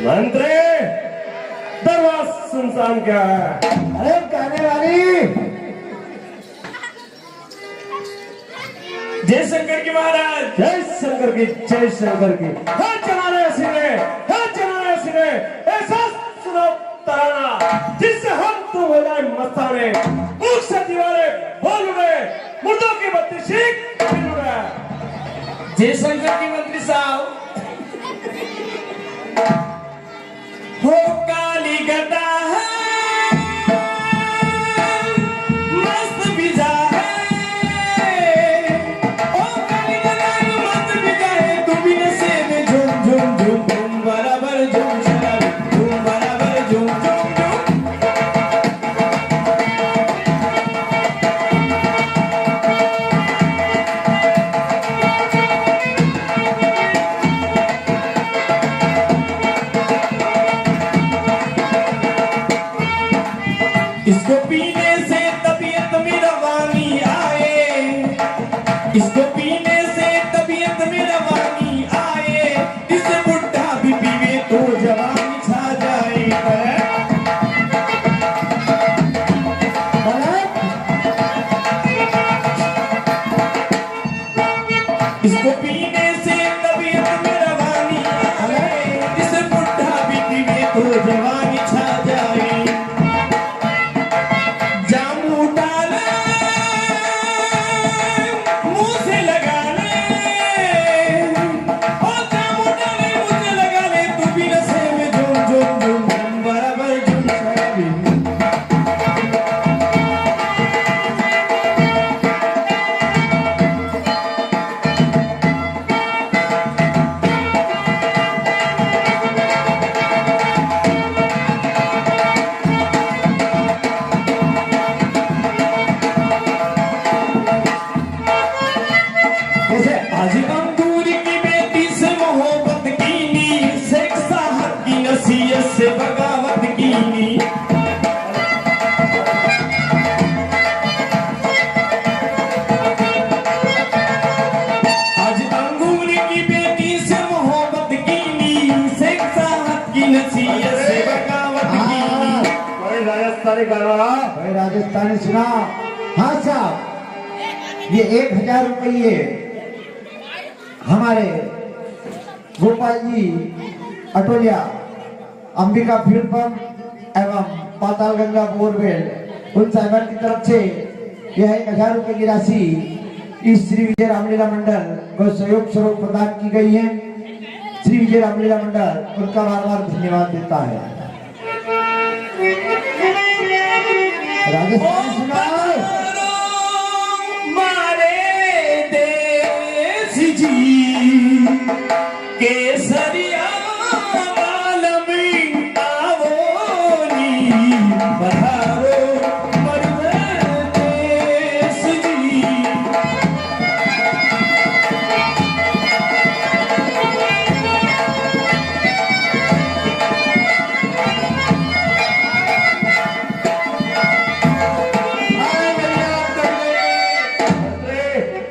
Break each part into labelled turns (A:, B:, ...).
A: मंत्री दरवाजा सुनसान क्या है?
B: अरे गाने वाली
A: जय शंकर की महाराज, जय शंकर की, जय शंकर की। है जनाने सिरे, है जनाने सिरे, ऐसा सुनो तराना जिससे हम तुम हो जाए मस्ताने। मुख से दीवारे बोल उड़े, मुर्दों की बत्ती शीख फिर उड़े।
C: जय शंकर की मंत्री साहब। हो काली गदा है, मस्त बिजा है। ओ काली गदा है, मस्त बिजा है। तू भी नशे में झूम झूम झूम झूम बराबर झूम शराबी, झूम बराबर झूम झूम झूम। इसको पीने से तबीयत में रवानी आए, इसको पीने से तबीयत में रवानी आए। इसे बुढ़ा भी पीवे तो जवानी छा जाए। इसको पीने से तबीयत में रवानी आए। इसे बुढ़ा भी पीवे तो जवानी छा जाए। जामू डाले मुंह से लगा ले, और जामू डाले मुंह से लगा ले। तू भी नशे में झूम झूम झूम झूम बराबर झूम शराबी।
B: जैसे
C: आज अंगूर की बेटी से मोहब्बत कीनी, शेख साहब की नसीहत से बगावत कीनी। आज अंगूर की बेटी से मोहब्बत कीनी, शेख साहब की नसीहत से बगावत कीनी।
A: कोई राजस्थानी गाना?
B: भाई राजस्थानी सुना? हाँ साहब, ये 1000 रुपये हमारे गोपाल जी अटोलिया अंबिका फील्ड पंप एवं पाताल गंगा बोरवेल उन साहिबान की तरफ से यह 1000 रुपये की राशि इस श्री विजय रामलीला मंडल को सहयोग स्वरूप प्रदान की गई है। श्री विजय रामलीला मंडल उनका बार बार धन्यवाद देता है। राजस्थान सुना?
C: मारे देश जी केसरिया वालमी आवोनी, बधारो मर्द देश जी।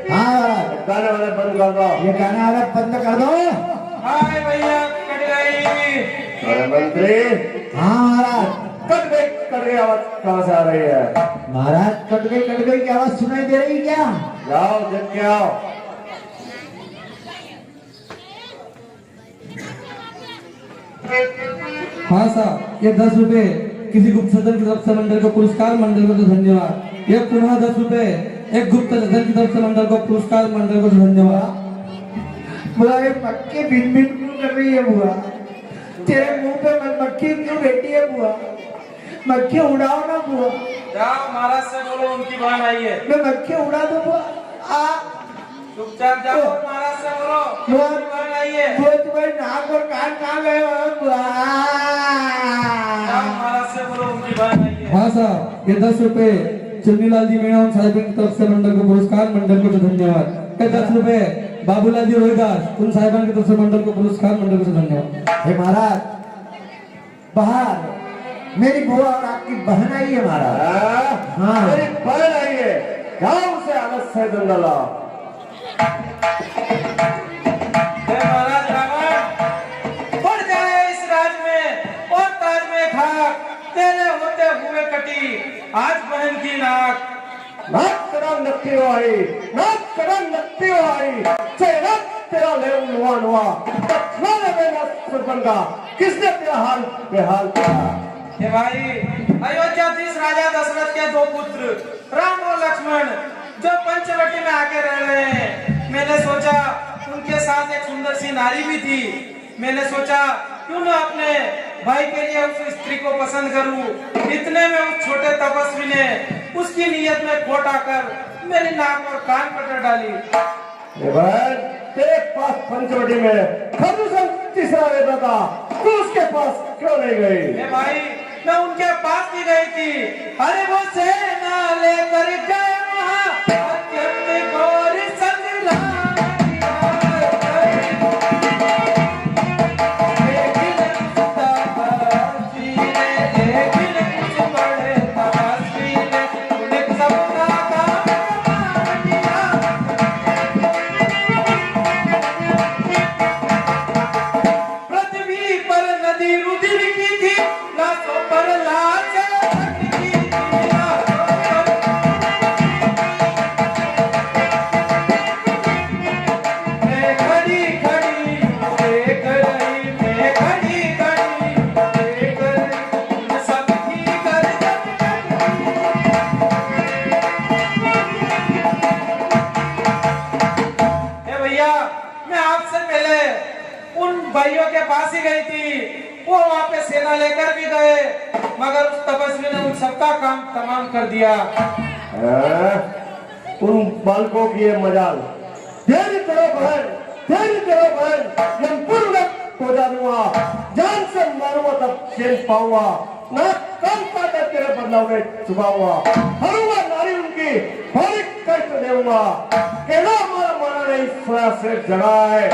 B: हाँ,
A: गाने वाले बंद कर दो।
B: ये गाना वाला बंद कर दो।
C: हाय भैया कट गई।
A: अरे मंत्री,
B: हाँ महाराज।
A: कट गई आवाज कहाँ से आ रही है?
B: महाराज कट गई की आवाज सुनाई दे रही क्या?
A: जाओ देख के आओ।
D: हाँ साहब, ये 10 रुपए किसी गुप्त सदन की तरफ से मंडल को पुरस्कार, मंडल को तो धन्यवाद। ये पुनः 10 रुपए एक गुप्त सदन की तरफ से मंडल को पुरस्कार, मंडल को तो धन्यवाद।
B: बुआ ये मक्खी बिन बिन क्यों कर रही है बुआ? तेरे मुंह पे मक्खी क्यों बैठी है बुआ? मक्खी उड़ाओ ना बुआ।
C: जाओ महाराज से बोलो उनकी बहन आई है।
B: मैं मक्खी उड़ा दूं बुआ?
C: चुपचाप जाओ, महाराज से बोलो
B: बुआ
C: उनकी बहन आई है।
B: बुआ तुम्हारे नाक और कान कहाँ गए हो बुआ?
C: जाओ महाराज से बोलो उनकी बहन आई है।
D: हाँ साहब, ये 10 रुपए चुन्नीलाल जी मीणा साहिब की तरफ से मंडल को पुरस्कार, मंडल को तो धन्यवाद। ये 10 रुपए बाबूलाल जी रोहिदास उन साहिबान की तरफ से मंडल को पुरस्कार, मंडल को तो धन्यवाद।
B: हे महाराज, बाहर मेरी बुआ और आपकी बहन आई है महाराज। हाँ
A: मेरी बहन आई है, जाओ उसे आवाज से दंडा लाओ।
C: महाराज रावण पड़ जाए इस राज में।
A: भाई चेहरा तेरा ले लुआ लुआ तत्काल में सुरपंगा किसने तेरा हाल बेहाल किया
C: हे भाई अयोध्याधीश राजा दशरथ के दो पुत्र राम और लक्ष्मण जो पंचवटी में आके रह रहे हैं, मैंने सोचा उनके साथ एक सुंदर सी नारी भी थी। मैंने सोचा क्यों ना अपने भाई के लिए उस स्त्री को पसंद करूं। इतने में उस छोटे तपस्वी ने उसकी नीयत में खोट आकर मेरी नाक और कान पकड़ डाली।
A: तेरे पास पंचवटी में खरदूषण तीसरा रहता था, तू उसके पास क्यों नहीं गई?
C: भाई मैं उनके पास भी गई थी। अरे वो सेना लेकर गए वहाँ अत्यंत घोर संग्राम। भाइयों के पास ही गई थी, वो वहाँ पे सेना लेकर भी गए, मगर उस तपस्वी ने उन सबका काम तमाम कर दिया।
A: उन बालकों की ये मजाल तेरी तरह बहन यमपुर में पहुंचा दूंगा, जान से मारूंगा तब चैन पाऊंगा, ना कम काटा तेरे बदलाव में छुपाऊंगा, हरूंगा नारी उनकी बड़ी कष्ट देऊंगा। केला हमारा माना नहीं सोया से जगा है,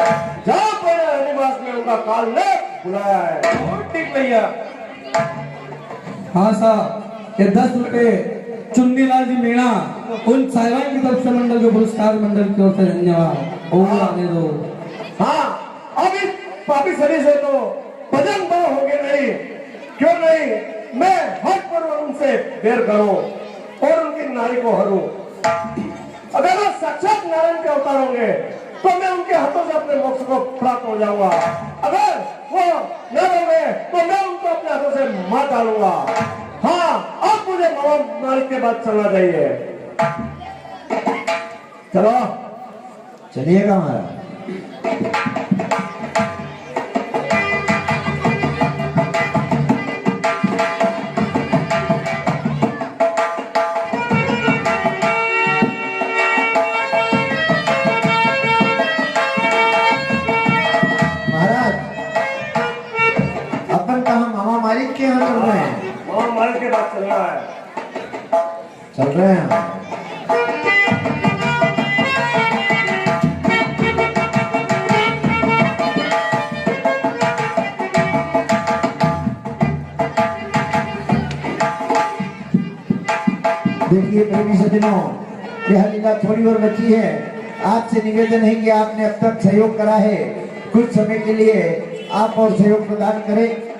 A: जहाँ पहले निवास में उनका काल ने बुलाया है।
C: ठीक भैया।
D: हाँ साहब, ये 10 रुपए चुन्नीलाल जी मीणा उन साहिबान की तरफ से मंडल के पुरस्कार मंडल की ओर से धन्यवाद। और आने दो।
A: हाँ अभी पापी सभी से तो भजन भाव हो गए नहीं, क्यों नहीं मैं हर पर उनसे बेर करूं और उनकी नारी को हरूं। अगर वो साक्षात नारायण के अवतार होंगे तो मैं उनके हाथों से अपने मोक्ष को प्राप्त हो जाऊंगा, अगर वो न होंगे तो मैं उनको अपने हाथों से मार डालूंगा। हाँ अब मुझे मामा मालिक के बाद चलना चाहिए। चलो
B: चलिएगा हमारा। के यहाँ चल रहे हैं?
A: मामा मालिक के बाद चल रहा है।
B: चल रहे हैं। देखिए प्रेमी सज्जनों, यह लीला थोड़ी और बची है। आपसे निवेदन है कि आपने अब तक सहयोग करा है, कुछ समय के लिए आप और सहयोग प्रदान करें।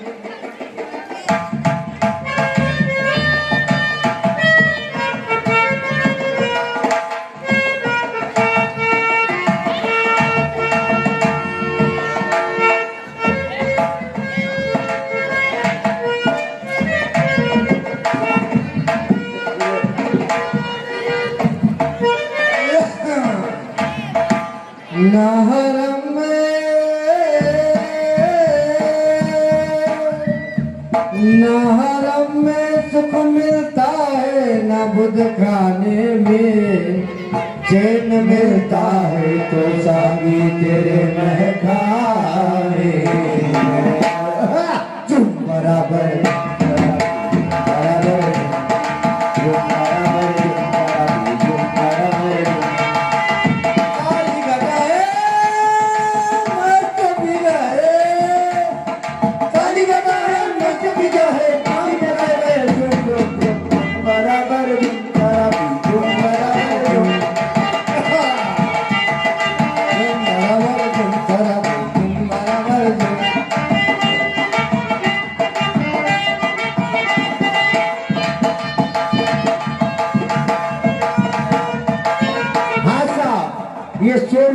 B: नहरम में सुख मिलता है, न बुध खाने में चैन मिलता है, तो सावी तेरे महकाने चुप बराबर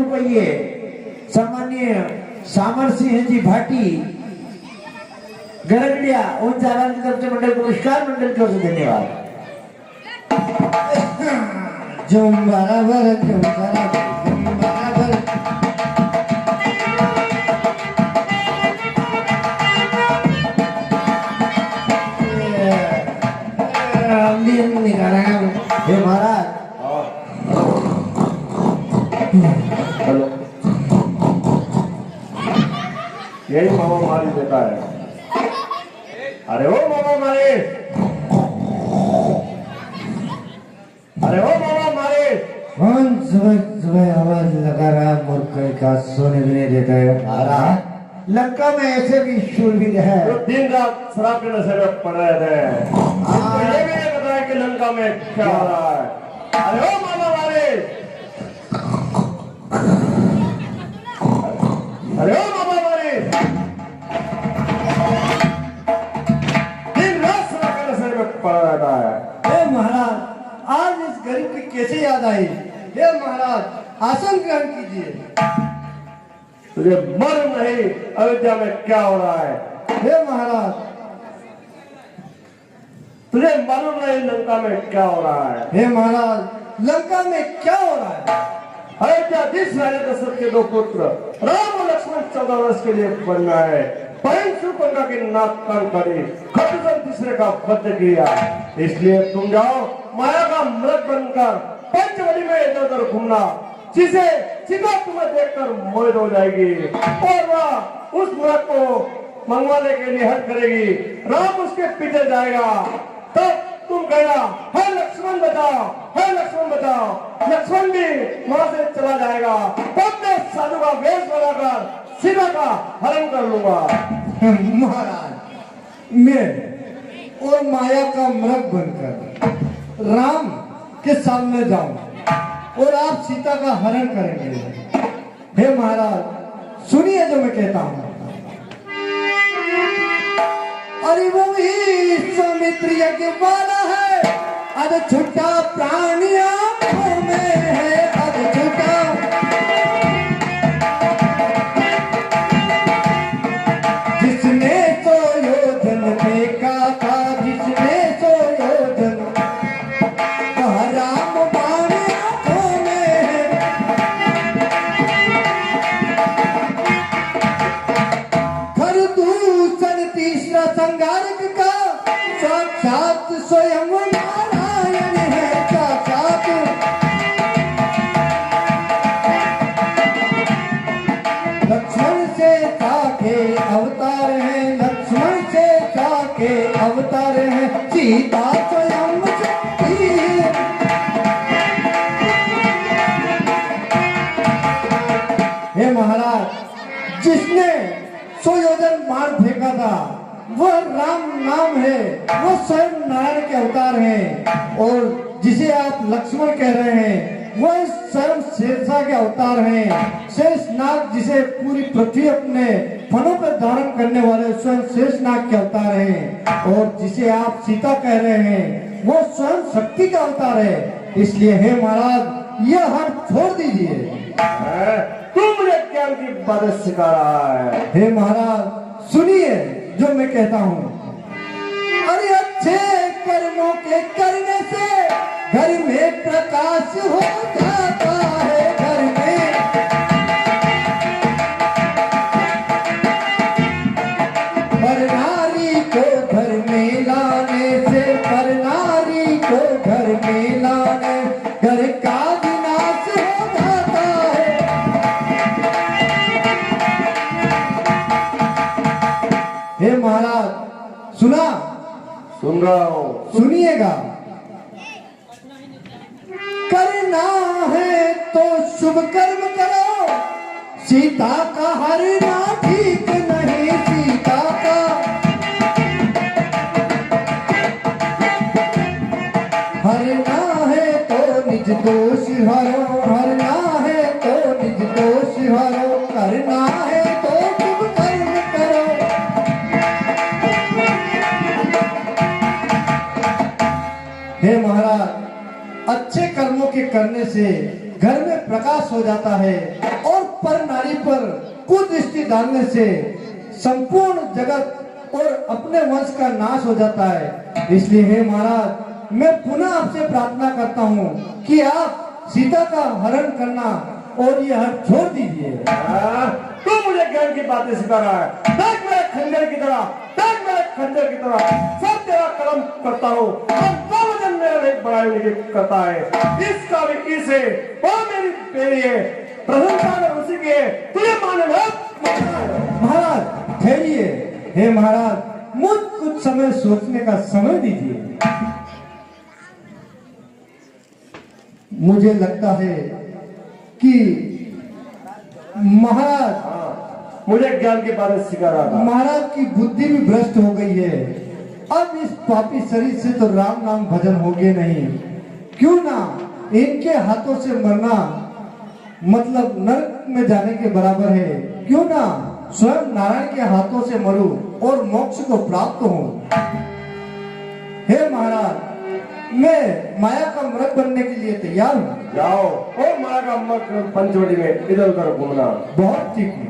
B: रुपये सामान्य सामर सिंह जी भाटी गरगड़िया उन साहबान की तरफ से मंडल को पुरस्कार मंडल की ओर से धन्यवाद। जुम बराबर जुम बराबर जुम बराबर हे महाराज
A: हेलो, यही मामा मारी देता है। अरे ओ मामा मारे, अरे ओ मामा मारे।
B: कौन सुबह सुबह आवाज लगा रहा मूर्ख का सोने भी नहीं देता है महाराज। लंका में ऐसे भी शूरवीर है
A: जो दिन रात शराब के नशे में पड़ रहे थे। इनको ये भी नहीं पता है कि लंका में क्या हो रहा है। अरे ओ मामा मारे, अरे ओ मामा मारे। दिन रात शराब के नशे में पड़ा रहता है।
B: हे महाराज, आज इस गरीब की कैसे याद आई? हे महाराज, आसन ग्रहण कीजिए।
A: तुझे मालूम नहीं अयोध्या में क्या हो रहा है?
B: हे महाराज,
A: तुझे मालूम नहीं लंका में क्या हो रहा है?
B: हे महाराज, लंका में क्या हो रहा है?
A: अयोध्याधीश राजा दशरथ के दो पुत्र राम और लक्ष्मण 14 वर्ष के लिए बन में आए। बहन शूर्पणखा की नाक कान काटी, खटुजन तीसरे का वध किया। इसलिए तुम जाओ माया का मृग बनकर पंचवटी में इधर उधर घूमना, जिसे सीधा तुम्हें देखकर मोहित हो जाएगी और वह उस मृग को मंगवाने के लिए हट करेगी। राम उसके पीछे जाएगा, तब तुम कहना है लक्ष्मण बचाओ, है लक्ष्मण बचाओ। लक्ष्मण भी वहां से चला जाएगा, तब मैं साधु का वेश बनाकर सीता का हरण कर लूंगा।
B: महाराज, मैं और माया का मृग बनकर राम के सामने जाऊं और आप सीता का हरण करेंगे। हे महाराज, सुनिए जो मैं कहता हूं। अरे वो ही सौमित्र यज्ञ वाला है, अद छुट्टा प्राणी आंखों में है, अद छुट्टा। जिसने सुयोधन फेंका था, जिसने सुयोधन कहा राम बाण आंखों में है। खरदूषण तीसरा संगारक का साक्षात स्वयं नारायण है, साक्षात। लक्ष्मण से ताके अवतार हैं, लक्ष्मण से ताके अवतार हैं, सीता स्वयं शक्ति है। हे महाराज, जिसने सुयोधन बाण फेंका था वह राम नाम है, वो स्वयं नारायण के अवतार हैं। और जिसे आप लक्ष्मण कह रहे हैं वह स्वयं शेरशाह के अवतार हैं। शेषनाग जिसे पूरी पृथ्वी अपने फनों पर धारण करने वाले स्वयं शेषनाग के अवतार हैं। और जिसे आप सीता कह रहे हैं वो स्वयं शक्ति का अवतार है। इसलिए हे महाराज, यह हट छोड़ दीजिए।
A: तू मुझे ज्ञान की बातें सिखा रहा है।
B: हे महाराज, सुनिए जो मैं कहता हूँ। अरे अच्छे कर्मों के करने से घर में प्रकाश हो जाता है, घर में। पर नारी को घर में लाने से, पर नारी को घर में लाने घर का विनाश हो जाता है। हे महाराज, सुना?
A: सुन रहा हूँ।
B: सुनिएगा। करना है तो शुभ कर्म करो, सीता का हरना ठीक नहीं, सीता का। हरना है तो निज दोष हरो, हरना है तो निज दोष हरो, करना है तो शुभ कर्म करो। हे महाराज, अच्छे कर्मों के करने से घर में प्रकाश हो जाता है पर नारी पर कुदृष्टि डालने से संपूर्ण जगत और अपने वंश का नाश हो जाता है। इसलिए हे महाराज, मैं पुनः आपसे प्रार्थना करता हूँ कि आप सीता का हरण करना और ये हर छोड़ दीजिए।
A: तू मुझे ज्ञान की बातें सिखा रहा है। देख मेरे खंजर की तरह, देख मेरे खंजर की तरह सब तेरा कलम करता हूँ और दो वजन मेरे लिए बड़ाई नहीं करता है। इसका भी इसे वो मेरी बेरी है, प्रशंसा में उसी की है, तुझे माने ना।
B: महाराज ठहरिए। हे महाराज, मुझ कुछ समय सोचने का समय दीजिए। मुझे लगता है कि महाराज
A: मुझे ज्ञान की बातें सिखा रहा था।
B: महाराज की बुद्धि भी भ्रष्ट हो गई है। अब इस पापी शरीर से तो राम नाम भजन होगे नहीं। क्यों ना इनके हाथों से मरना मतलब नरक में जाने के बराबर है। क्यों ना स्वयं नारायण के हाथों से मरूं और मोक्ष को प्राप्त हूं। हे महाराज, मैं माया का मृग बनने के लिए तैयार हूँ।
A: जाओ और माया का मत पंचवटी में इधर उधर घूमना।
B: बहुत ठीक है।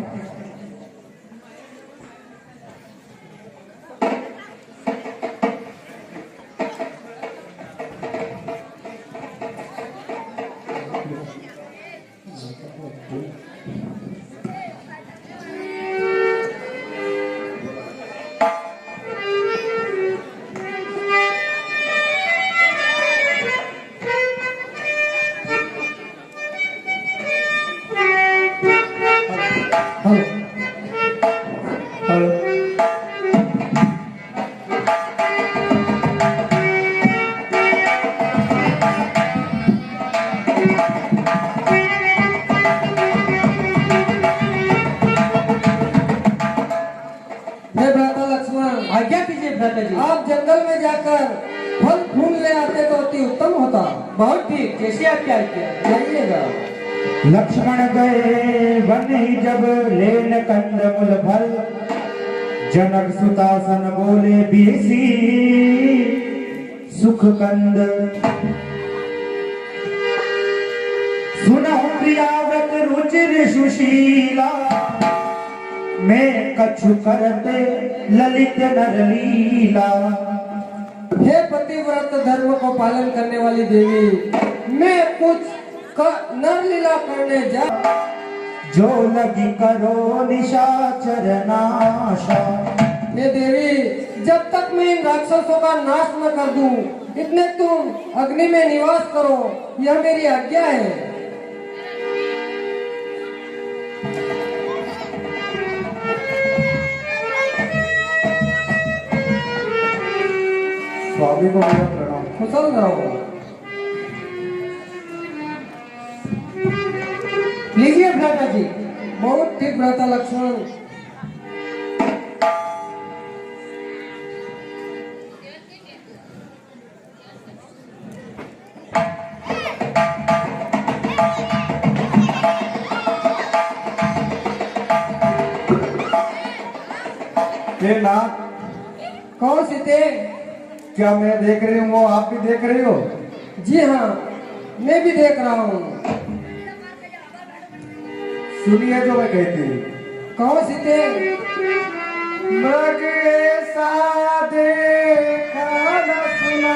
D: आज्ञा कीजिए भ्राता जी।
B: आप जंगल में जाकर फल फूल ले आते तो अति उत्तम होता।
D: बहुत ठीक, जैसे आपकी आज्ञा।
B: जाइएगा।
E: लक्ष्मण गए वन ही जब लेन कंद मूल फल, जनक सुतासन बोले बीसी सुख कंद। सुनहु प्रियाव्रत रुचिर सुशीला, मैं कछु करते ललित नरलीला।
B: हे पतिव्रत धर्म को पालन करने वाली देवी, मैं कुछ नर लीला करने जा।
E: जो लगी करो निशाचर नाशा।
B: हे देवी, जब तक मैं इन राक्षसों का नाश न कर दूं, इतने तुम अग्नि में निवास करो, यह मेरी आज्ञा है।
E: स्वामी को मेरा प्रणाम।
B: कुशल रहो। लीजिए भ्राता जी। बहुत ठीक भ्राता लक्ष्मण।
E: हे नाथ,
B: कौन सीते?
E: क्या मैं देख रही हूँ वो आप भी देख रही हो?
B: जी हाँ, मैं भी देख रहा हूँ।
E: सुनिए जो मैं कहती।
B: कौन सीते?
E: मृग ऐसा देखा न सुना,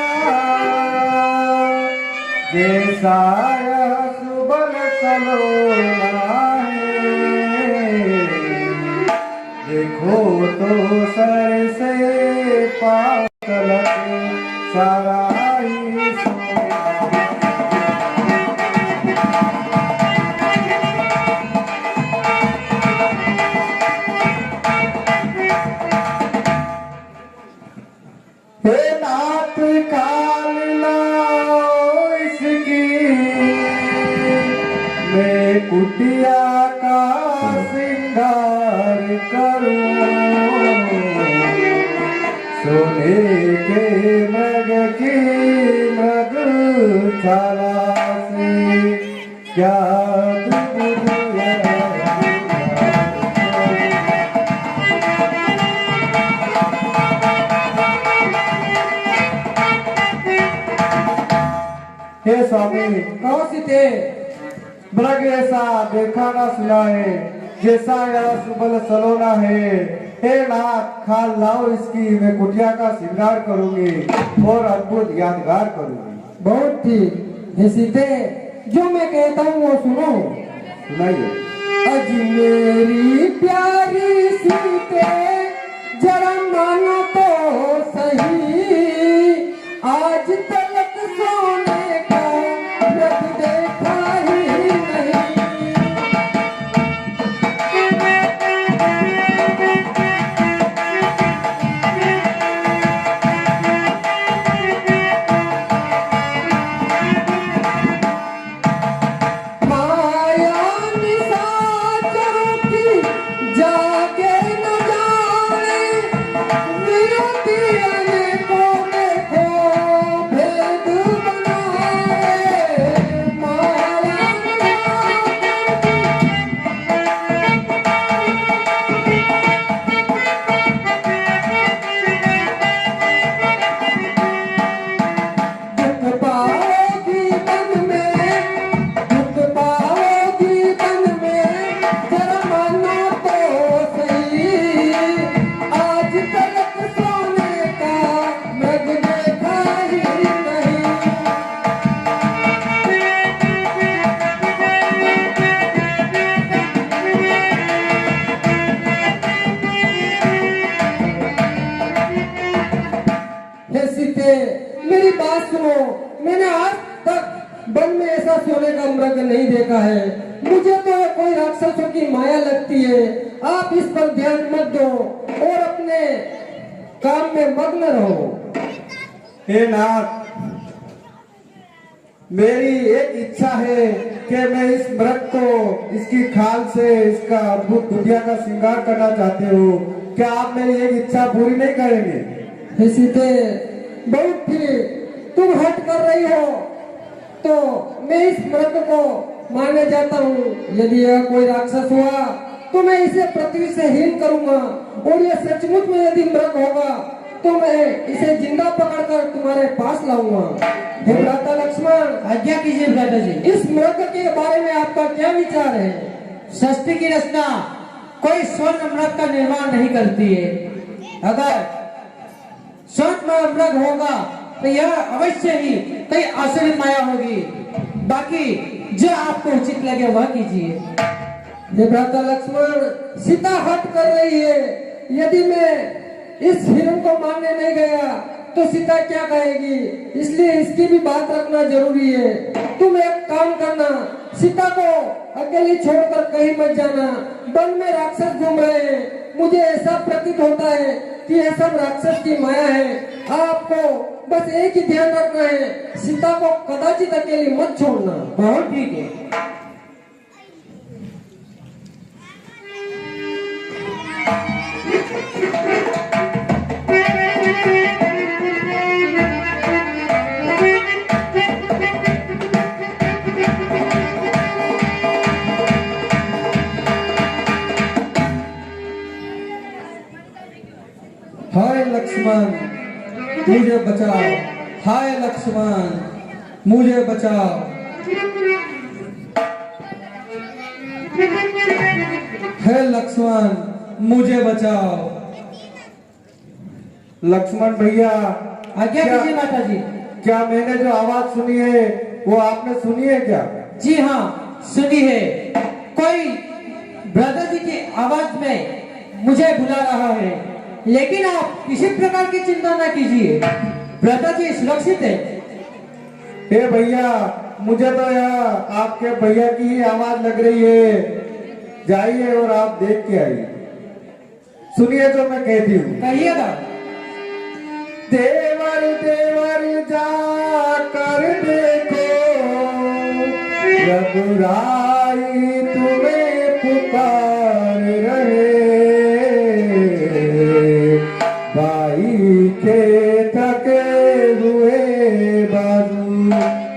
E: जैसा यह सुबल सलोना है। देखो तो सर से पाँव तलक सारा ही सोना। हे नाथ काल लाओ इसकी, मैं कुटिया का श्रृंगार करूं। सोने के मृग की मृगशाला से क्या दूध है?
B: हे स्वामी, कौन सीते? मृग ऐसा देखा ना सुना है, जैसा यह सुबल सलोना है। हे नाथ खाल लाओ इसकी, मैं कुटिया का श्रृंगार करूंगी और अद्भुत यादगार करूंगी।
E: बहुत ठीक हे सीते, जो मैं कहता हूँ वो सुनो।
B: सुनाइए।
E: अज मेरी प्यारी सीते जरा मानो तो सही, आज तलक सोने का रख देखा ही नहीं। माया निशाचरों की जागे न जाने, विरोधी अनेकों देखो भेद बनाए। माया दुख पाओगी तन में, दुख पाओगी तन में, जरा मानो तो सही, आज तलक सोने का मृग देखा ही नहीं। हे सीते मेरी बात सुनो, मैंने आज तक वन में ऐसा सोने का मृग नहीं देखा है। मुझे तो कोई राक्षसों की माया लगती है। आप इस पर ध्यान मत दो और अपने काम में मग्न रहो।
B: हे नाथ, मेरी एक इच्छा है कि मैं इस मृग को इसकी खाल से इसका अद्भुत कुटिया का श्रृंगार करना चाहते हो। क्या आप मेरी एक इच्छा पूरी नहीं करेंगे?
E: हे सीते बहुत ठीक, तुम हट कर रही हो तो मैं इस मृग को मारने जाता हूँ। यदि यह कोई राक्षस हुआ तो मैं इसे पृथ्वी से हीन करूंगा, और यह सचमुच में यदि मृग होगा तो मैं इसे जिंदा पकड़कर तुम्हारे पास लाऊंगा। हे भ्राता लक्ष्मण,
F: आज्ञा कीजिए भ्राता जी।
E: इस मृग के बारे में आपका क्या विचार है?
F: सृष्टि की रचना कोई स्वर्ण मृग का निर्माण नहीं करती है। अगर स्वर्ण मृग होगा तो यह अवश्य ही कई आश्चर्य माया होगी। बाकी जो आपको उचित लगे वह कीजिए।
E: हे भ्राता लक्ष्मण, सीता हट कर रही है। यदि मैं इस हिरण को मारने नहीं गया तो सीता क्या कहेगी, इसलिए इसकी भी बात रखना जरूरी है। तुम एक काम करना, सीता को अकेली छोड़कर कहीं मत जाना। वन में राक्षस घूम रहे हैं, मुझे ऐसा प्रतीत होता है कि यह सब राक्षस की माया है। आपको बस एक ही ध्यान रखना है, सीता को कदाचित अकेली मत छोड़ना।
F: बहुत ठीक है।
D: हाय लक्ष्मण मुझे बचाओ, हाय लक्ष्मण मुझे बचाओ। हे लक्ष्मण मुझे बचाओ।
B: लक्ष्मण भैया,
F: आज्ञा
B: क्या-
F: कीजिए माता जी।
B: क्या मैंने जो आवाज सुनी है वो आपने सुनी है क्या?
F: जी हाँ, सुनी है। कोई ब्रदर जी की आवाज में मुझे बुला रहा है, लेकिन आप किसी प्रकार की चिंता न कीजिए, ब्रदर जी सुरक्षित है।
B: हे भैया, मुझे तो यह आपके भैया की ही आवाज लग रही है। जाइए और आप देख के आइए। सुनिए जो मैं कहती हूँ।
F: कहिएगा।
B: देवर देवर जा कर देखो, रघुराई तुम्हें पुकार रहे। भाई के थके हुए बाजू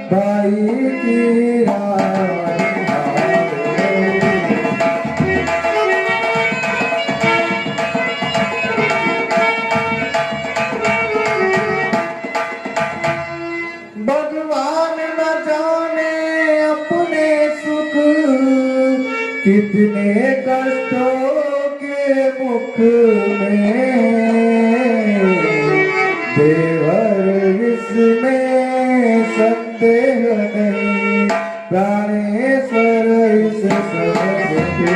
B: भाई की राह। भगवान न जाने अपने सुख कष्टों के मुख में देवर इसमें संदेह नहीं, प्राणेश्वर इस सब के।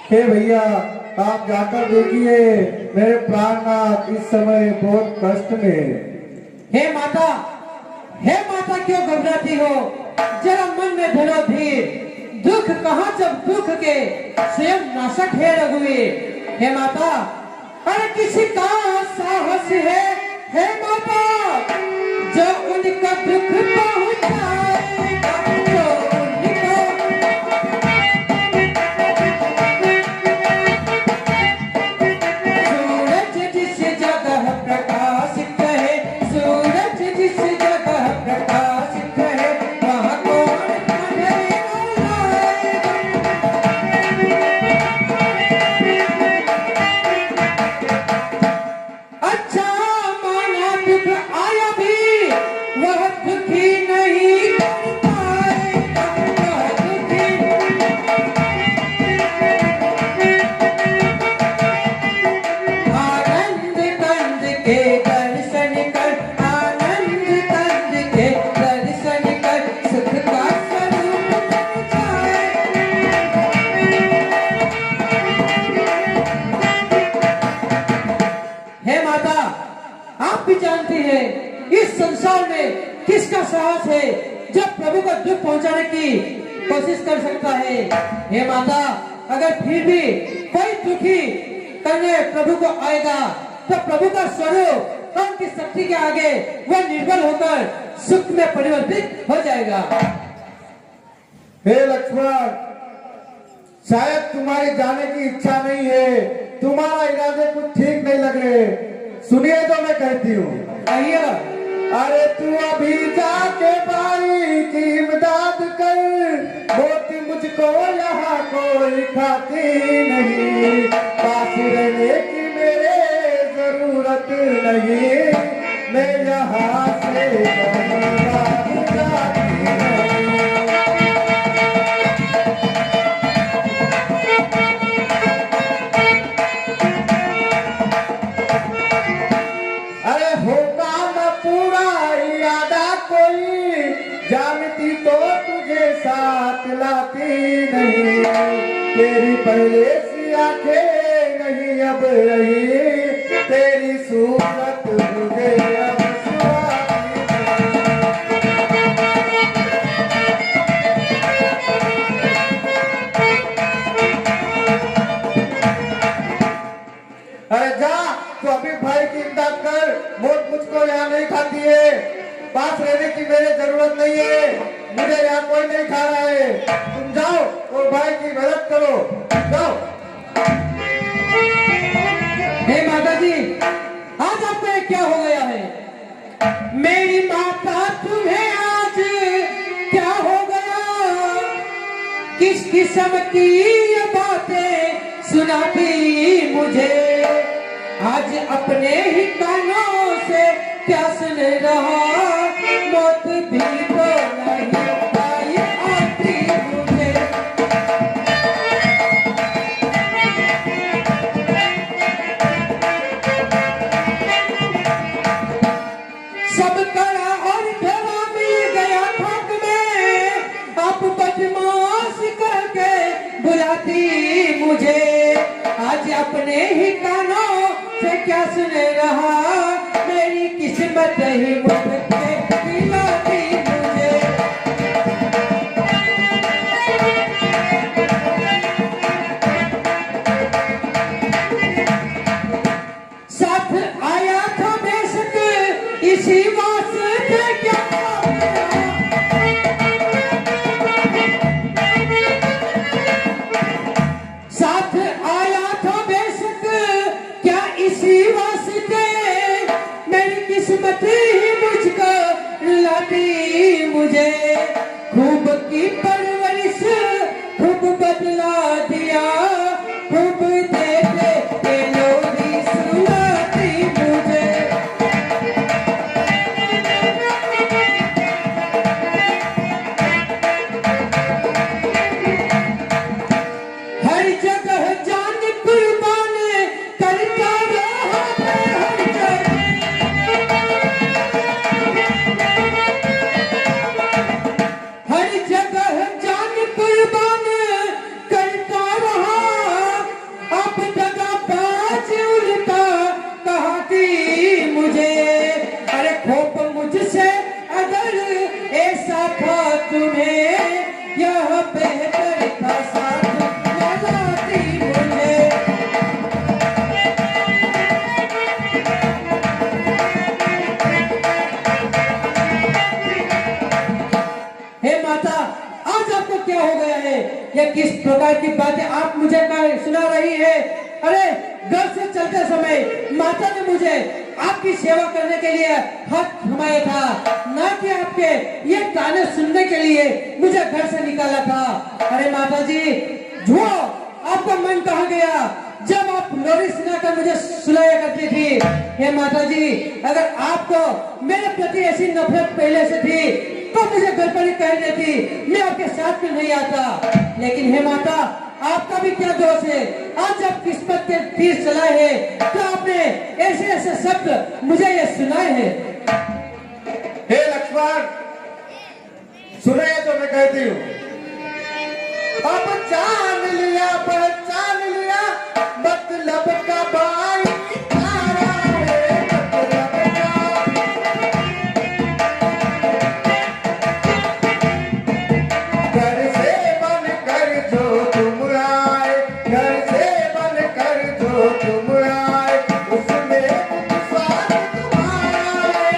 B: हे भैया आप जाकर देखिए, मेरे प्राणनाथ इस समय बहुत कष्ट में।
F: हे माता क्यों घबराती हो? जरा मन में धरो धीर। दुख कहाँ जब दुख के स्वयं नाशक है रघुवीर। हे माता, अरे किसी का साहस है माता, जो उनका दुख पहुंचाएगा, जो उनको सूरज जिस जगह प्रकाशित है, सूरज जिस जगह प्रकाशित है, वहाँ कौन अंधेरा लाएगा। अच्छा माना दुख आया भी, वह दुखी नहीं कर पाएगा, वह दुखी आनंद कंद के दर्शन कर, आनंद कंद के दर्शन कर, सुख का स्वरूप बन जाए। हे माता, आप भी जानती हैं इस संसार में किसका साहस है जो प्रभु को दुख पहुंचाने की कोशिश कर सकता है। हे माता, अगर फिर भी कोई दुखी करने प्रभु को आएगा तो प्रभु का स्वरूप और उनकी शक्ति के आगे वह निर्बल होकर सुख में परिवर्तित हो जाएगा।
B: हे लक्ष्मण, शायद तुम्हारी जाने की इच्छा नहीं है, तुम्हारा इरादे कुछ ठीक नहीं लग रहे। सुनिए तो मैं कहती हूँ।
F: आइए,
B: अरे तू अभी जाके भाई की इमदाद कर, मोती मुझको यहाँ कोई खाती नहीं, पास रहने की मेरे जरूरत नहीं, मैं यहाँ से कहीं जाती नहीं। अरे होगा न पूरा इरादा कोई, जानती तो तुझे साथ लाती नहीं, तेरी पहले सी आंखें नहीं अब रही, तेरी सूरत मुझे अब सुहाती नहीं। अरे जा, तो अभी भाई की इमदाद कर, मौत मुझको यहाँ नहीं खाती है, पास रहने की मेरे जरूरत नहीं है, मुझे यहाँ कोई नहीं खा रहा है, तुम जाओ और भाई की मदद करो, जाओ।
F: हे माता जी, आज आपको ये क्या हो गया है? मेरी माता, तुम्हें आज क्या हो गया? किस किस्म की ये बातें सुनाती मुझे? आज अपने ही कानों से क्या सुन रहा, मौत भी तो नहीं आई आती मुझे। सब कड़ा और धरा मिल गया थक में, आप बदमाश करके बुलाती मुझे। आज अपने ही कानों से क्या सुन रहा, मेरी किस्मत ही मुझे खिलाती मुझे। साथ आया था बेशक इसी वास्ते, क्या साथ आया था बेशक क्या इसी वास्ते, मेरी किस्मत ही मुझको रुलाती मुझे। खूब की परवरिश खूब बदला दिया, खूब दे दे के लोरी सुनाती मुझे। किस प्रकार की बातें आप मुझे सुना रही है। अरे घर से चलते समय माता ने मुझे आपकी सेवा करने के लिए हाथ थमाया था, ना कि आपके ये ताने सुनने के लिए मुझे घर से निकाला था। अरे माता जी, झूठो, आपका मन कहाँ गया जब आप लोरी सुनाकर मुझे सुलाया करती थी। हे माता जी, अगर आपको मेरे प्रति ऐसी नफरत पहले से थी तो मुझे घर पर ही कह देती, मैं आपके साथ में नहीं आता। लेकिन हे माता, आपका भी क्या दोष है? आज जब किस्मत के तीर चलाए हैं तो आपने ऐसे ऐसे शब्द मुझे ये सुनाए हैं।
B: हे लक्ष्मण, सुने तो मैं कहती हूँ, अब जान लिया, पहचान लिया, मतलब का भाई तारा है, मतलब का। घर से बन कर जो तुम आए, घर से बन कर जो तुम आए, उसमें कुछ स्वाद तुम्हारा है।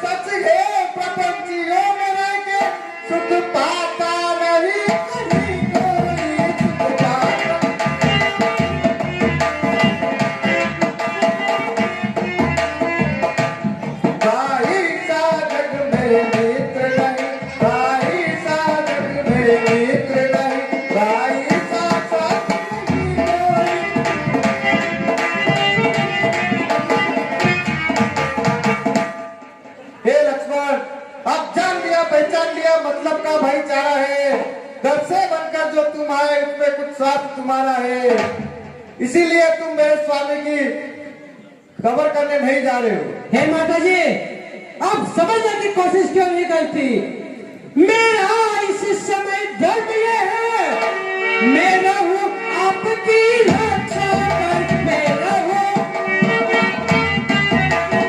B: सच है प्रपंचियों में रह के सुख पाता नहीं कहीं कोई, सुख पाता। भाई सा जग में मित्र नहीं, भाई सा जग में मित्र नहीं, भाई सा साथ नहीं कोई। हे लक्ष्मण, अब जान लिया, पहचान लिया, मतलब का भाईचारा है। घर से बनकर जो तुम आए उसमें कुछ साथ तुम्हारा है, इसीलिए तुम मेरे स्वामी की खबर करने नहीं जा रहे हो।
F: हे माता जी, आप समझने की कोशिश क्यों नहीं करती? मेरा इस समय धर्म ये है, मैं रहूं आपकी रक्षा कर, मैं रहूं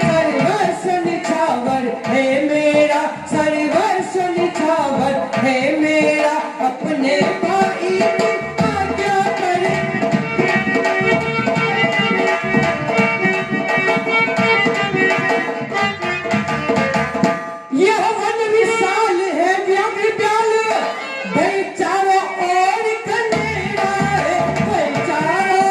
F: सर्वस्व निछावर है मेरा, सर्वस्व निछावर है मेरा, अपने भाई की आज्ञा करे। यह वन विशाल है व्याल, भाईचारा और कनेरा है, भाईचारा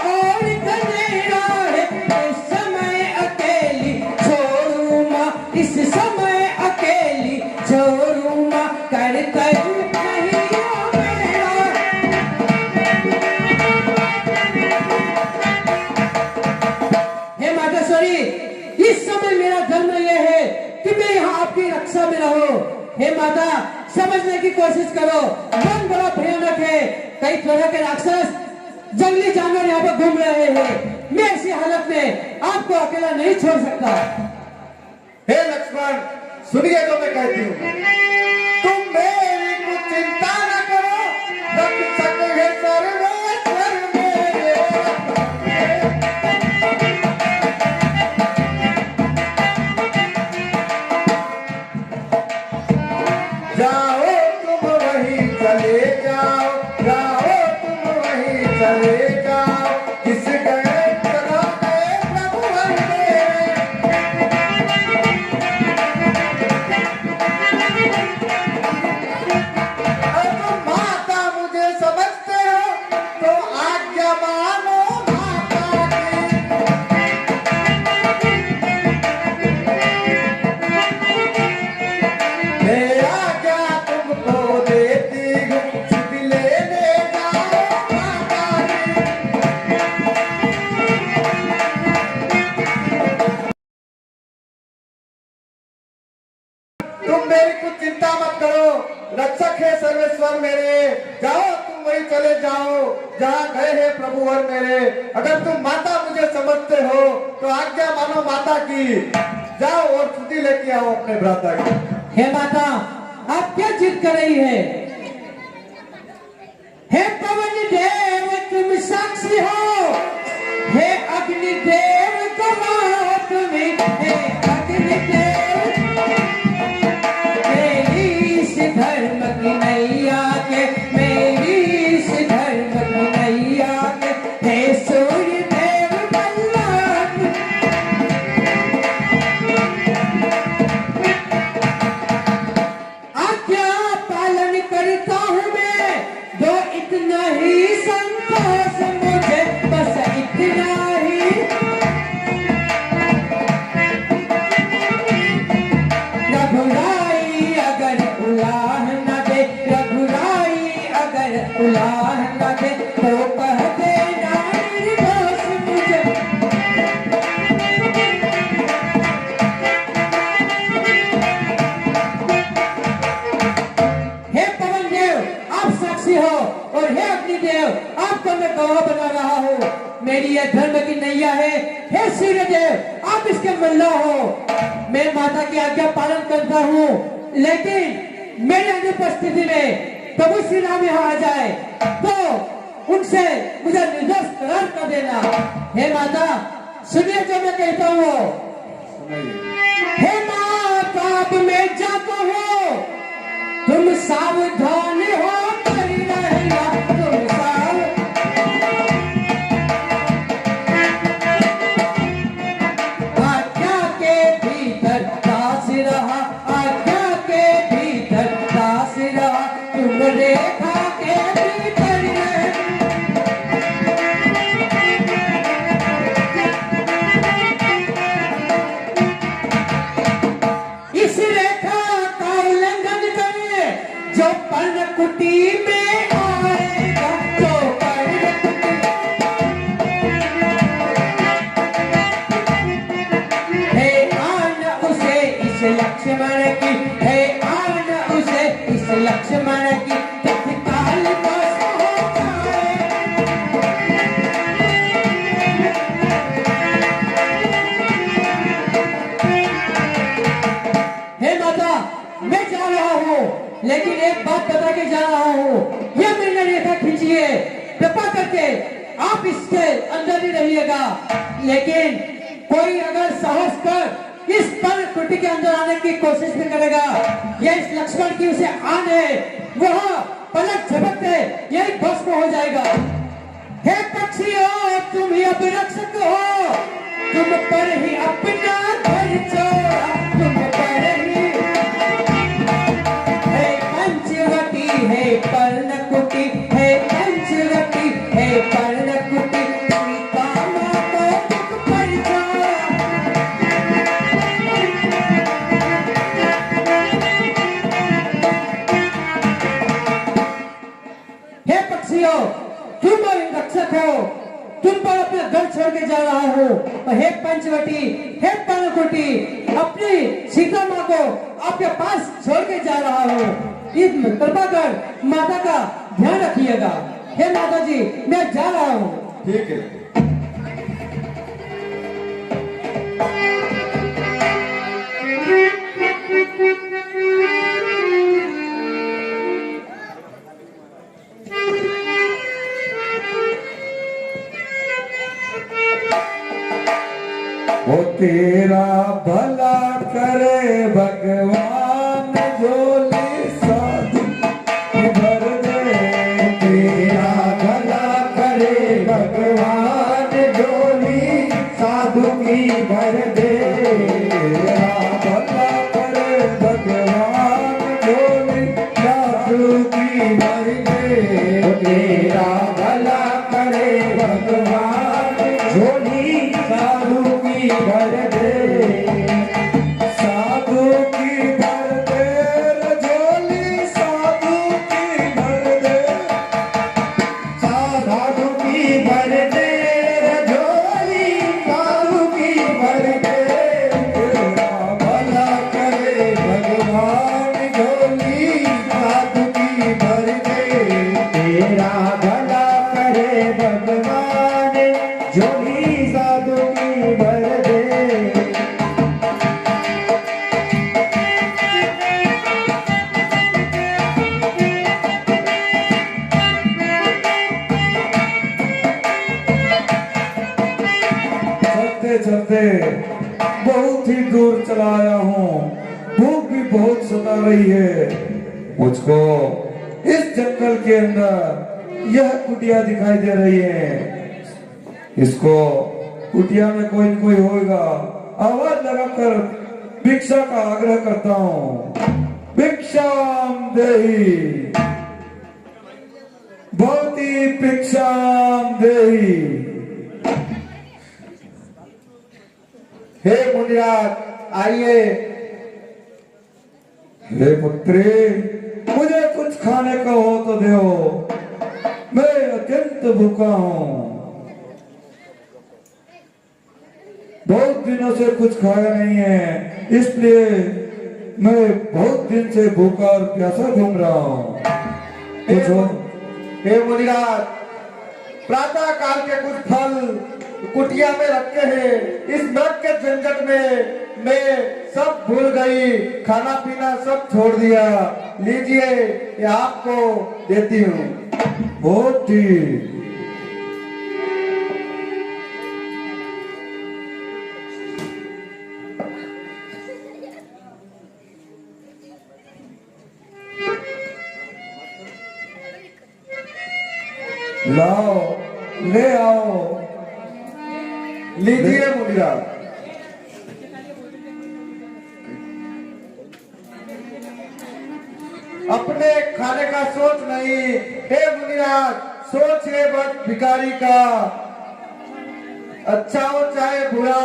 F: और कनेरा है। इस समय अकेली छोड़ू माँ, इस समय अकेली छोड़ू माँ, कर नहीं हो मेरा। हे मातेश्वरी, इस समय मेरा धर्म यह है कि मैं यहाँ आपकी रक्षा में रहूं। हे माता, समझने की कोशिश करो, मन बड़ा भयानक है, कई तरह के राक्षस जंगली जानवर यहाँ पर घूम रहे हैं। मैं ऐसी हालत में आपको अकेला नहीं छोड़ सकता।
B: हे लक्ष्मण, सुनिए तो मैं कहती हूँ, तुम मेरी कुछ चिंता न करो, रक्षक है सर्वेश्वर मेरे। जाओ तुम वहीं चले जाओ, जाओ तुम वहीं चले जाओ, किस गए चला गए प्रभुवर मेरे। अब माता मुझे समझते हो तो आज्ञा मानो माता की। मैं आज्ञा तुमको देती हूँ, सिद्ध लेने जाओ माता की। तुम मेरी कुछ चिंता मत करो, रक्षक है सर्वेश्वर मेरे। जाओ तुम वहीं चले जाओ जहाँ गए हैं प्रभुवर मेरे। अगर तुम माता मुझे समझते हो तो आज्ञा मानो माता की, जाओ और छुट्टी लेके आओ अपने भ्राता की।
F: हे माता, आप क्या जिद कर रही है? हे पवन देव तुम साक्षी हो, हे अग्निदेव गवाह तुम्हें, हे अग्निदेव मेरी इस धर्म की नैया के, मेरी इस धर्म की नैया के, हे सूर्य देव बल्लभ पैर उलाहना दे तो कह देना निर्दोष मुझे। हे पवन देव आप साक्षी हो और हे अग्निदेव आपको मैं गवाह बना रहा हूँ। मेरी यह धर्म की नैया है। हे सूर्यदेव आप इसके मल्ला हो। मैं माता की आज्ञा पालन करता हूँ, लेकिन मेरी अनुपस्थिति में प्रभु श्री राम यहाँ आ जाए तो उनसे मुझे निर्दोष करार कर देना। हे माता सुनिए जो मैं कहता हूँ। हे माता अब मैं जाता हूँ, तुम सावधान हो कर रहना। तुम आज्ञा के भीतर दास रहा, आज्ञा के भीतर दास रहा, तुम रेखा के भीतर रहे। इस रेखा का उल्लंघन करे जो पर्णकुटी में आएगा, जो पर्णकुटी। हे आन उसे इस लक्ष्मण की, हे आन उसे इस लक्ष्मण की तत्काल बस हो जाए। हे माता मैं जा रहा हूँ, लेकिन एक बात बता के जा रहा हूँ। ये मैंने रेखा खींची है, कृपा करके आप इसके अंदर ही रहिएगा। लेकिन कोई अगर साहस कर इस पर कुटी के अंदर आने की कोशिश भी करेगा, या इस लक्ष्मण की उसे आने वह पलक झपकते यही भस्म हो जाएगा। हे पक्षियों तुम ही अब रक्षक हो, तुम पर ही अपना घर छोड़ा, तुम पर ही। हे पंचवटी हे पर्णकुटी, हे पंचवटी हे पर्णकुटी, सीता माँ को दुख पर छोड़ा। हे पक्षियों तुम रक्षक हो, तुम पर अपना घर छोड़ के जा रहा हूँ। और हे पंचवटी हे पर्णकुटी अपनी सीता माँ को आपके पास छोड़ के जा रहा हूँ। इस कृपा कर माता का ध्यान रखिएगा। हे माता जी मैं जा रहा हूँ।
B: ठीक है।
C: वो तेरा भला करे भगवान झोली साधु की भर दे।
B: तेरा भला करे भगवान झोली साधु की भर दे।
C: तेरा भला करे भगवान झोली साधु की भर दे।
B: तेरा भला करे भगवान झोली साधु की भर दे।
C: साधु की भर दे रे झोली साधु की भर दे।
B: साधु की भर दे झोली साधु की भर दे।
C: तेरा भला करे भगवान झोली साधु की भर दे।
B: तेरा भला करे भगवान झोली साधु की भर दे।
C: चलते चलते बहुत ही दूर चला आया हूँ, भूख भी बहुत सता रही है मुझको। इस जंगल के अंदर यह कुटिया दिखाई दे रही है। इसको कुटिया में कोई न कोई होगा, आवाज लगाकर भिक्षा का आग्रह करता हूँ। भिक्षाम देहि भवती भिक्षाम देहि।
B: हे मुनिराज आइए।
C: हे पुत्री मुझे कुछ खाने का हो तो दो। तो भूखा हूँ। बहुत दिनों से कुछ खाया नहीं है, इसलिए मैं बहुत दिन से भूखा और प्यासा घूम रहा हूँ। कुछ हो?
B: हे मुनिराज, प्रातः काल के कुछ फल कुटिया में रखे हैं। इस नरक के झंझट में मैं सब भूल गई, खाना पीना सब छोड़ दिया। लीजिए, ये आपको देती हूँ।
C: बहुत ठीक। लाओ, ले आओ।
B: लीजिए मुनिराज। अपने खाने का सोच नहीं, हे मुनिराज, सोच है बस भिखारी का। अच्छा हो चाहे बुरा,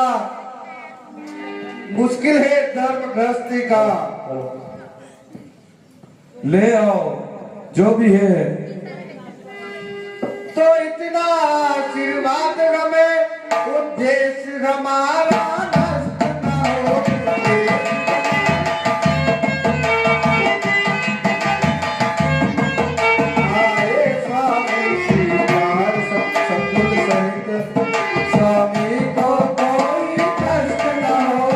B: मुश्किल है धर्म गृहस्थी का।
C: ले आओ जो भी है।
B: तो इतना आशीर्वाद हमें, उद्देश्य हमारा नष्ट न हो। आए स्वामी श्रीवार सत्संग सहित, स्वामी को कोई कष्ट न हो।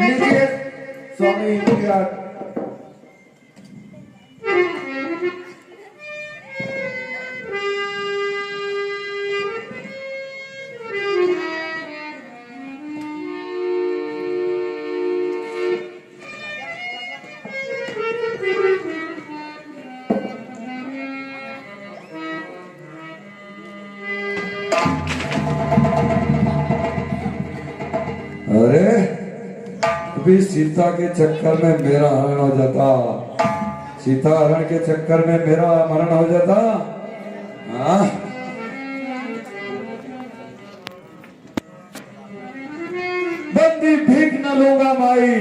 B: लीजिए स्वामी मुनिराज।
C: अरे अभी सीता के चक्कर में मेरा हरण हो जाता, सीता हरण के चक्कर में मेरा मरण हो जाता। हाँ? बंदी भीख न लूंगा माई,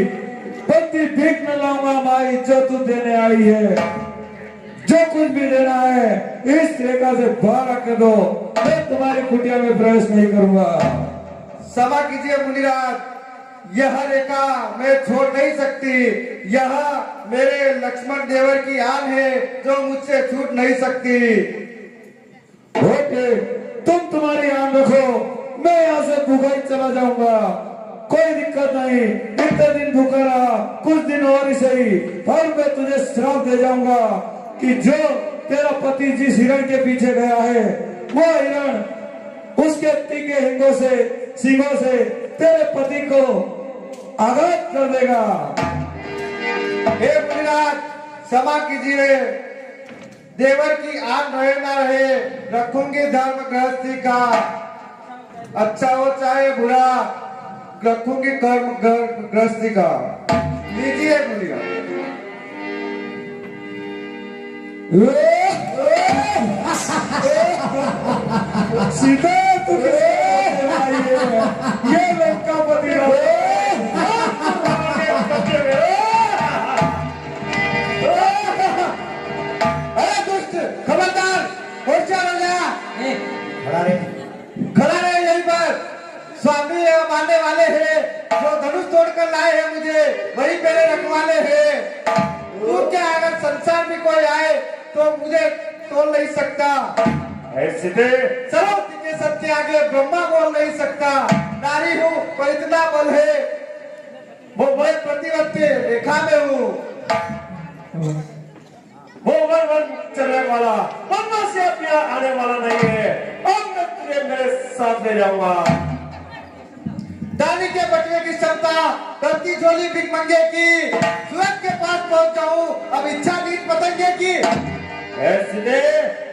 C: बंदी भीख न लाऊंगा माई, जो तू देने आई है। जो कुछ भी देना है इस रेखा से बाहर कर दो, मैं तुम्हारी कुटिया में प्रवेश नहीं करूंगा।
B: क्षमा कीजिए मुनिराज, यह रेखा मैं छोड़ नहीं सकती। यह मेरे लक्ष्मण देवर की आन है जो मुझसे छूट नहीं सकती।
C: ओके, तुम तुम्हारी आन रखो, मैं यहाँ से भूखा ही चला जाऊंगा, कोई दिक्कत नहीं। इतने दिन भूखा रहा, कुछ दिन और ही सही, और मैं तुझे श्राप दे जाऊंगा कि जो तेरा पति जिस हिरण के पीछे गया है, वो हिरण उसके तीखे सींगों से तेरे पति को आघात कर देगा।
B: हे मुनिराज, क्षमा कीजिए, देवर की आन रहे ना रहे, रखूंगी धर्म गृहस्थी का। अच्छा हो चाहे बुरा, रखूंगी कर्म गृहस्थी का। लीजिए मुनिराज।
C: सीता तू ये लंका पति
B: अरे दुष्ट, खबरदार, होश हो जा। खड़ा रहे यहीं पर। स्वामी मानने वाले हैं, जो धनुष तोड़कर लाए हैं मुझे, वही मेरे रखवाले हैं। तू क्या, अगर संसार में कोई आए तो मुझे तोड़ नहीं सकता।
A: सीधे
B: सरस्वती के सत्य आगे ब्रह्मा बोल नहीं सकता। नारी हूँ पर इतना बल है, वो मैं प्रतिवर्ती रेखा में हूँ।
A: वो वन चलने वाला, वरना से अब यहाँ आने वाला नहीं है। अब मैं तुझे मेरे साथ ले जाऊंगा।
B: दानी के बटुए की क्षमता, धरती झोली भिखमंगे की, सूरज के पास पहुंच जाऊं, अब इच्छा नीच पतंगे की।
A: सीधे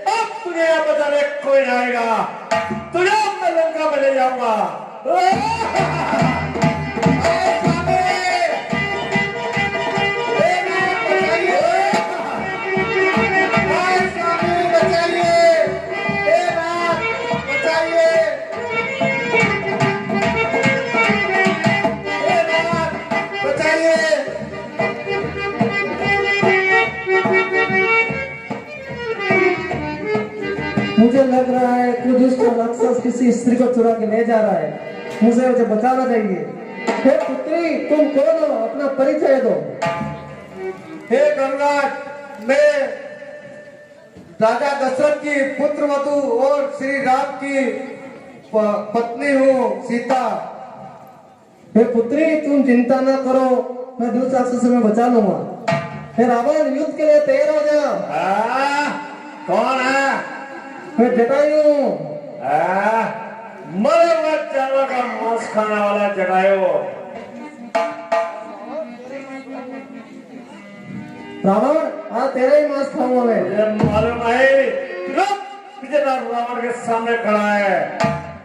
A: अब तुझे यहाँ बचाने कोई नहीं आएगा, तुझे मैं लंका में ले जाऊंगा।
E: लग रहा है कि दुष्ट राक्षस किसी स्त्री को चुरा के ले जा रहा है। मुझे उसे बचाना चाहिए। हे पुत्री, तुम कौन हो? अपना परिचय दो।
B: हे गंगाट, मैं राजा दशरथ की पुत्र वधु और श्री राम की पत्नी हूँ, सीता।
E: हे पुत्री, तुम चिंता न करो, मैं दुष्ट राक्षस में बचा लूंगा। हे रावण, युद्ध के लिए तैयार हो जा।
A: कौन है?
E: मैं जटायु हूँ।
A: मरे हुए जानवर का मांस खाने वाला जटायु।
E: रावण, आज तेरा ही मांस खाऊंगा मैं।
A: मुझे मालूम है, पीछे रावण के सामने खड़ा है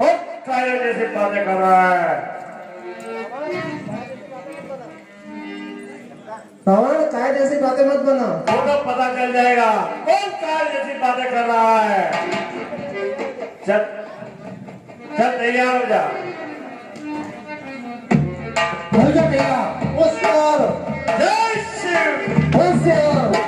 A: और कायर जैसी बातें कर रहा है।
E: रावण, काय जैसी बातें मत बना।
A: वो तो पता चल जाएगा कौन कायर जैसी बातें कर रहा है। चल चल, तैयार हो जा।
E: हो जा तैयार। होशियार,
A: जय शिव।
E: होशियार।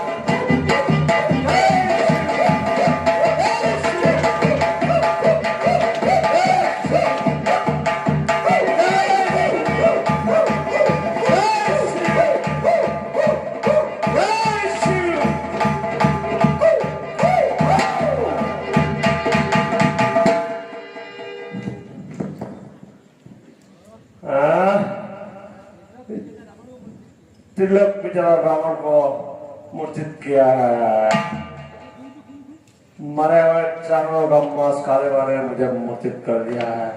A: तिलक बेचारा रावण को मूर्छित किया है। मरे हुए जानवरों का मांस खाने वाले मुझे मूर्छित कर दिया है।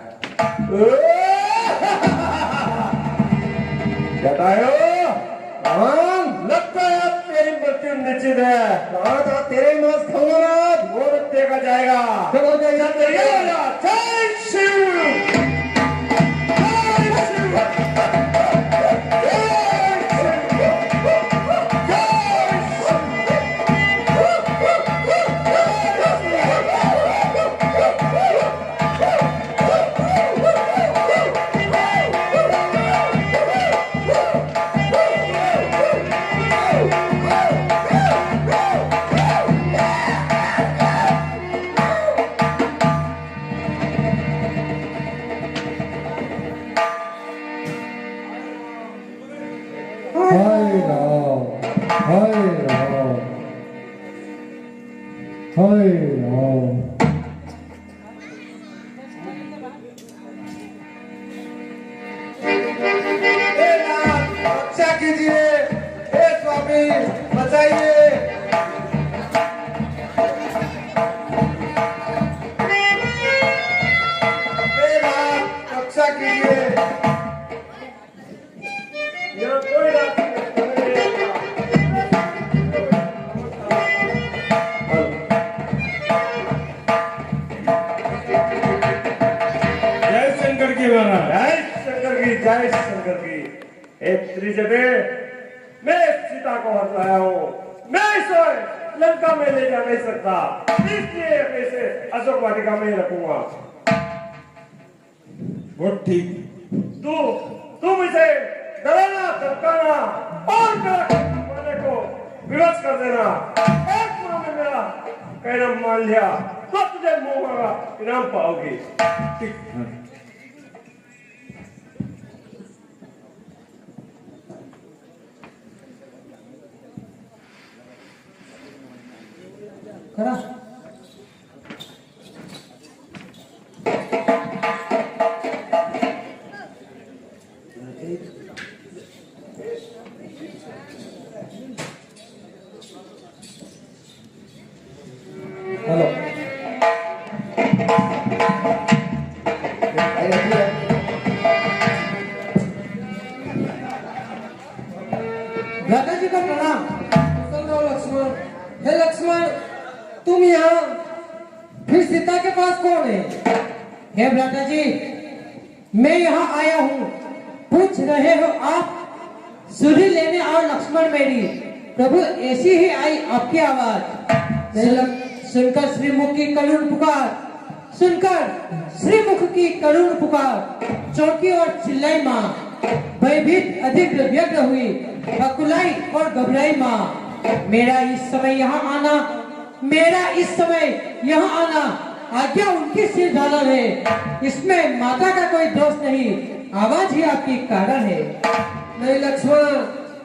A: जटायु,
E: रावण,
A: लगता है अब तेरी मृत्यु निश्चित है।
E: रावण, तो तेरे ही मांस खाऊंगा मैं।
A: वो देखा जाएगा।
E: चलो जाइए।
A: चल, तैयार हो जा। जय शिव।
E: हाय राम, हाय राम, हाय राम।
B: रक्षा कीजिए, हे स्वामी, बचाइए। हे नाथ, रक्षा कीजिए।
A: यहाँ कोई रात नहीं जय शंकर की महाराज। जय शंकर की, जय शंकर की। एक त्रिजटे, मैं सीता को हटाया हूँ। मैं इसे लंका में ले जा नहीं सकता, इसलिए मैं इसे अशोक वाटिका में ही रखूंगा।
C: वो ठीक।
A: तुम इसे डराना, धमकाना और मेरे को विवश कर देना। एक माह में मेरा कहना मान लिया तो तुझे मुंह का इनाम पाओगी।
C: ठीक।
E: करा। हेलो।
F: भ्राता जी का प्रणाम।
E: लक्ष्मण, हे लक्ष्मण, तुम यहाँ फिर सीता के पास कौन है?
F: हे भ्राता जी, मैं यहाँ आया हूँ। पूछ रहे हो आप? सुरी लेने और लक्ष्मण मेरी। प्रभु, ऐसी ही आई आपकी आवाज। सुनकर श्रीमुख की करुण पुकार, सुनकर श्रीमुख की करुण पुकार, चौंकी और चिल्लाई माँ। भयभीत अधिक व्यग्र हुई, अकुलाई और घबराई माँ। मेरा इस समय यहाँ आना आज्ञा उनकी सिरधारण है, इसमें माता का कोई दोष नहीं, आवाज ही आपकी कारण है।
E: नहीं लक्ष्मण,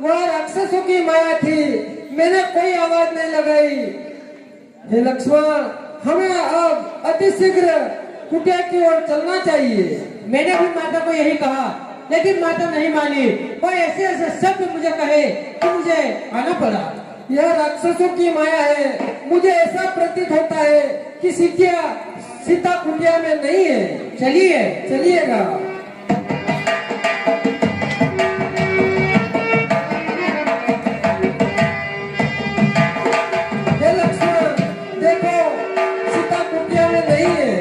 E: वह राक्षसों की माया थी, मैंने कोई आवाज नहीं लगाई। हे लक्ष्मण, हमें अब अति शीघ्र कुटिया की ओर चलना चाहिए।
F: मैंने भी माता को यही कहा, लेकिन माता नहीं मानी। कोई ऐसे ऐसे शब्द मुझे कहे कि मुझे आना पड़ा।
E: यह राक्षसों की माया है, मुझे ऐसा प्रतीत होता है कि सीता कुटिया में नहीं है।
F: चलिए
E: चलिएगा। हे लक्ष्मण, देखो सीता कुटिया में नहीं है।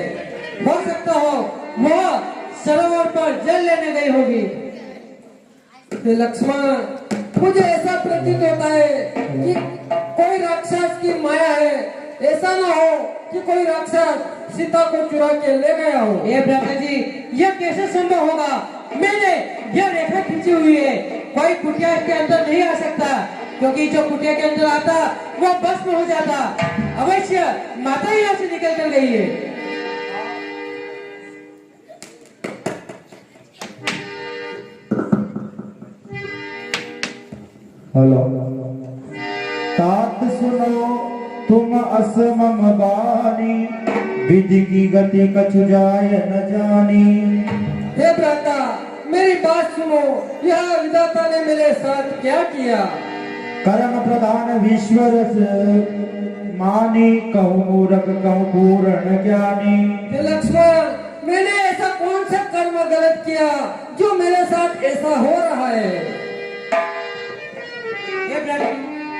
F: हो सकता हो वह सरोवर पर जल लेने गई होगी।
E: हे लक्ष्मण, मुझे ऐसा प्रतीत होता है कि कोई राक्षस की माया है। ऐसा ना हो कि कोई राक्षस सीता को चुरा के ले गया हो।
F: ये भ्राता जी, यह कैसे संभव होगा? मैंने यह रेखा खींची हुई है, कोई कुटिया के अंदर नहीं आ सकता, क्योंकि जो कुटिया के अंदर आता वह भस्म हो जाता। अवश्य माता ही यहाँ से निकल कर गई है।
B: हेलो तात सुनो तुम असमम बानी, विधि की गति कछु जाय न जानी।
E: हे भ्राता, मेरी बात सुनो, यह विधाता ने मेरे साथ क्या किया?
B: कर्म प्रधान विश्वर मानी, कहूँ मूर्ख कहूँ पूर्ण ज्ञानी।
E: हे लक्ष्मण, मैंने ऐसा कौन सा कर्म गलत किया जो मेरे साथ ऐसा हो रहा है?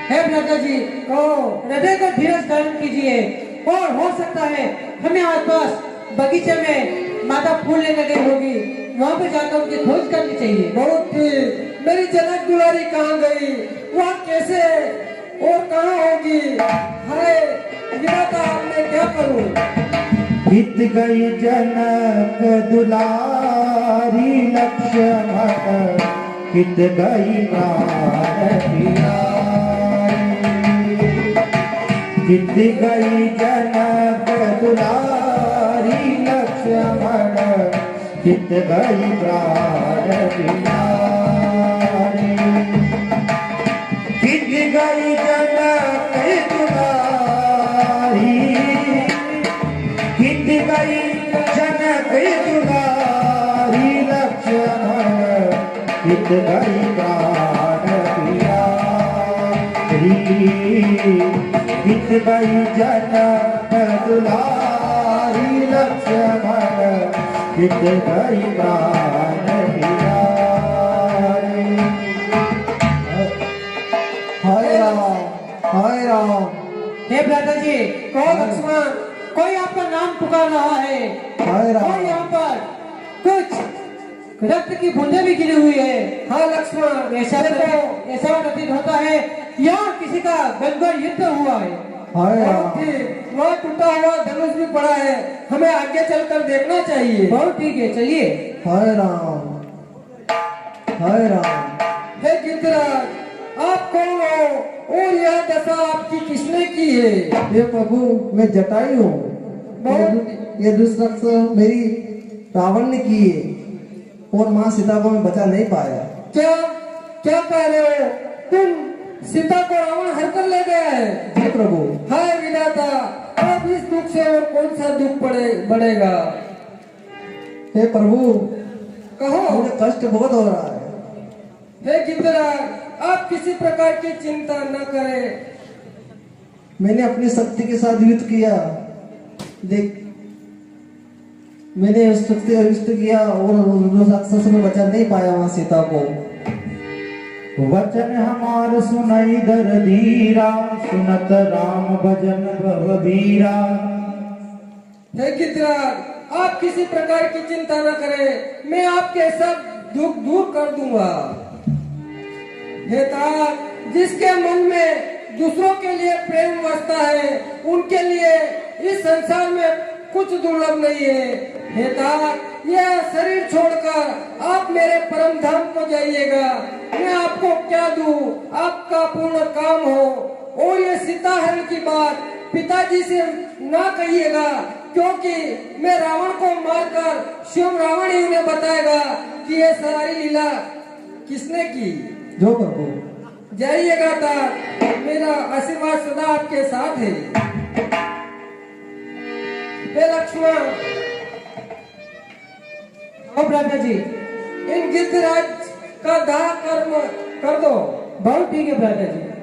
F: हे भ्राता जी,
E: कहो।
F: हृदय को धीरज धारण कीजिए, और हो सकता है हमें आसपास बगीचे में माता फूल लेने गई होगी, वहाँ पे जाकर उनकी खोज करनी चाहिए।
E: बहुत ठीक। मेरी जनक दुलारी कहाँ गई? वह कैसे और कहाँ होगी? हाय विधाता, अब मैं क्या करूँ?
B: हित गई जनक दुलारी, लक्ष्मण हित गई प्राण प्यारी। हित गई जनक दुलारी, लक्ष्मण हित गई प्राण प्यारी। हित गई जनक दुलारी, हित गई जनक दुलारी, लक्ष्मण हित गई प्राण प्यारी। हित गई जनक दुलारी, लक्ष्मण हित गई प्राण प्यारी। हाय राम, हाय राम।
F: हे भ्राता जी,
E: कहो लक्ष्मण।
F: कोई आपका नाम पुकार रहा है,
B: हाय राम।
F: और यहाँ पर कुछ रक्त की बूंदें भी गिरी हुई है।
E: हाँ लक्ष्मण,
F: ऐसा प्रतीत होता है यहाँ किसी का गंभीर युद्ध हुआ है।
B: हाय राम।
E: बहुत ठीक। वहाँ टूटा हुआ धनुष भी पड़ा है, हमें आगे चलकर देखना चाहिए।
F: बहुत ठीक है, चलिए।
B: हाय राम, हाय राम।
E: हे गिद्धराज, आप कौन हो और यह दशा आपकी किसने की है?
B: ये प्रभु, मैं जटायु हूँ।
E: बहुत
B: ये दुष्ट मेरी रावण ने की है, और माँ सीता को मैं बचा नहीं पाया।
E: क्या क्या कह रहे हो? तुम सीता को रावण हर कर ले गया है?
B: जी प्रभु।
E: हाय विधाता, अब इस दुख से और कौन सा दुख बढ़ेगा?
B: हे प्रभु,
E: कहो।
B: मुझे कष्ट बहुत हो रहा है।
E: हे गिद्धराज, आप किसी प्रकार की चिंता न करें।
B: मैंने अपनी शक्ति के साथ युद्ध किया, देख मैंने उस शक्ति का युद्ध किया, और राक्षस में बचा नहीं पाया वहां सीता को। वचन हमार सुनई दर धीरा, सुनत राम भजन भवबीरा।
E: हे गिद्धराज, आप किसी प्रकार की चिंता न करें, मैं आपके सब दुख दूर कर दूंगा। हे तात, जिसके मन में दूसरों के लिए प्रेम बसता है, उनके लिए इस संसार में कुछ दुर्लभ नहीं है। हे तात, यह शरीर छोड़कर आप मेरे परम धाम को जाइएगा। मैं आपको क्या दूं, आपका पूर्ण काम हो। और ये सीताहरण की बात पिताजी से ना कहिएगा, क्योंकि मैं रावण को मारकर स्वयं रावण ही उन्हें बताएगा कि ये सारी लीला किसने की।
B: जो प्रभु
E: जाइएगा तात, मेरा आशीर्वाद सदा आपके साथ है। हे लक्ष्मण,
F: हाँ भ्राता जी,
E: इन गिद्धराज का दाह कर्म कर दो।
F: बहुत ठीक है भ्राता जी।